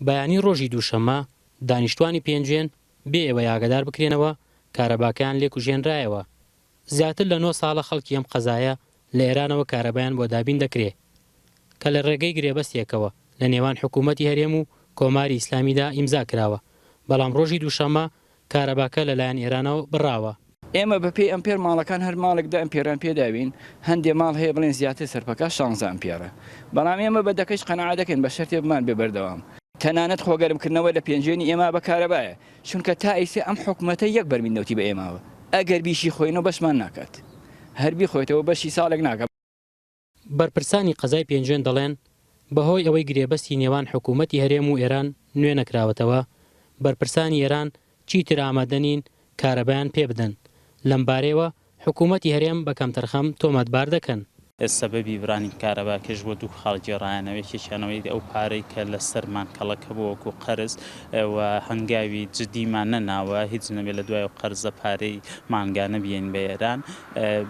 بەیانی ڕۆژی دووشەممە دانیشتوانی پێنجێن بێ ئێوە یاگەدار بکرێنەوە کارەباکەیان لێ کوژێنرایەوە. زیاتر لە 9 ساڵە خەڵکی ئەم قەزایە لە ئێرانەوە کارەبایان بۆ دابین دەکرێت کە لە ڕێگەی گرێبەستێکەوە لە نێوان حکوومەتی هەرێم و کۆماری ئیسلامیدا ئیمزا کراوە، بەڵام ڕۆژی دووشەممە کارەباکە لەلایەن ئێرانەوە بڕاوە. ئێمە بەپێی ئەمپێر ماڵەکان هەر ماڵێکدا ئەمپێران پێداوین، هەندێک ماڵ هەیە بڵێن زیاتر سەرپەکە 16 ئەمپێرە، بەڵام ئێمە بە دەکەش قەناعەت دەکەین بە شەرتێ بمان بێ بەردەوام. تەنانەت خۆگەرمکردنەوە لە پێنجێنی ئێمە بە کارەبایە، چونکە تا ئیسێ ئەم حکوومەتە یەک بەرمیندەوتی بە ئێماوە، ئەگەر بیشی خۆینەوە بەشمان ناکات، هەربی خۆیتەوە بەشی ساڵێک ناکات. بەرپرسانی قەزای پێنجێن دەڵێن بەهۆی ئەوەی گرێبەستی نێوان حکوومەتی هەرێم و ئێران نوێ نەکراوەتەوە، بەرپرسانی ئێران چیتر ئامادەنین کارەبایان پێ بدەن. لەم بارەیەوە حکوومەتی هەرێم بە کەمتەرخەم تۆمەتبار دەکەن. سەبەبی برانی کارەباکەش بۆ دوو خاڵگێڕایەنەوەیەکیانەوەی ئەو پارەی کە لە سەرمان کەڵەکە بۆ وەکو قەرز و هەنگاوی جدیمان نەناوە، هیچ نەبێت لە دوای قەرزە پارەی مانگانە بێن بە ئێران.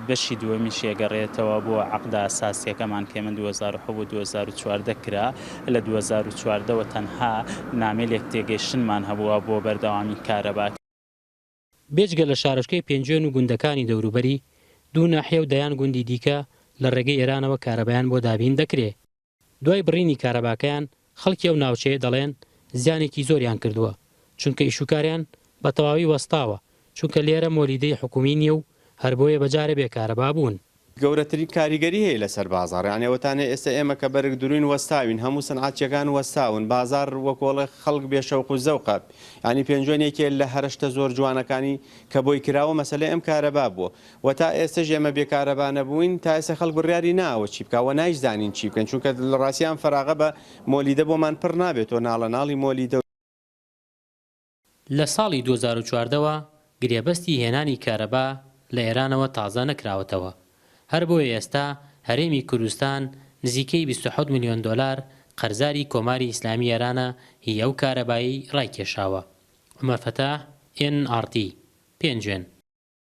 بەشی دووەمی شێگەڕێتەوە بۆ عەقدە ئاساسیەکەمان کێمە 2014 کرا. لە 2014 تەنها نامەیەک تێگەیشتنمان هەبووە بۆ بەردەوامی کارەباکە. بێجگە لە شارۆچکەی پێنجێن و گوندەکانی دەوروبەری دوو ناحیە و دەیان گوندی دیکە لە ڕێگەی ئێرانەوە کارەبایان بۆ دابین دەکرێت. دوای بڕینی کارەباکەیان خەڵکی ئەو ناوچەیە دەڵێن زیانێکی زۆریان کردووە، چونکە ئیشوکاریان بە تەواوی وەستاوە، چونکە لێرە مۆلیدەی حکومی نییە و هەر بۆیە بەجارە بێکارەبا بوون. گەورەترین کاریگەری هەیە لەسەر بازار، یعنی ئەوەتانە ئێستا ئێمە کە بەرگ دروین وەستاوین، هەموو سەنعاتچیەکان وەستاون، بازار وەکۆڵە خەڵک بێشەوق و زەوقە، ینی پێنجۆنێکێ لە هەرشتە زۆر جوانەکانی کە بۆی کراوە مەسەلەی ئەم کارەبا بووە و تا ئێستاش ئێمە بێکارەبا نەبووین، تا ئێستا خەڵک بڕیاری ناوە چی بکەوە، نایزانین چی بکەن، چونکە لە ڕاستیان فەراغە بە مۆلیدە بۆمان پڕ نابێتەوە، ناڵەناڵی مۆلیدە. لە ساڵی 2014ەوە گرێبەستی هێنانی کارەبا لە ئێرانەوە تازە نەکراوەتەوە، هەر بۆیە ئێستا هەرێمی کوردستان نزیکەی 27 میلیۆن دۆلار قەرزاری کۆماری ئیسلامی ئێرانە هی ئەو کارەبایی ڕایکێشاوە. عومەر فەتاح، NRT، پێنجێن.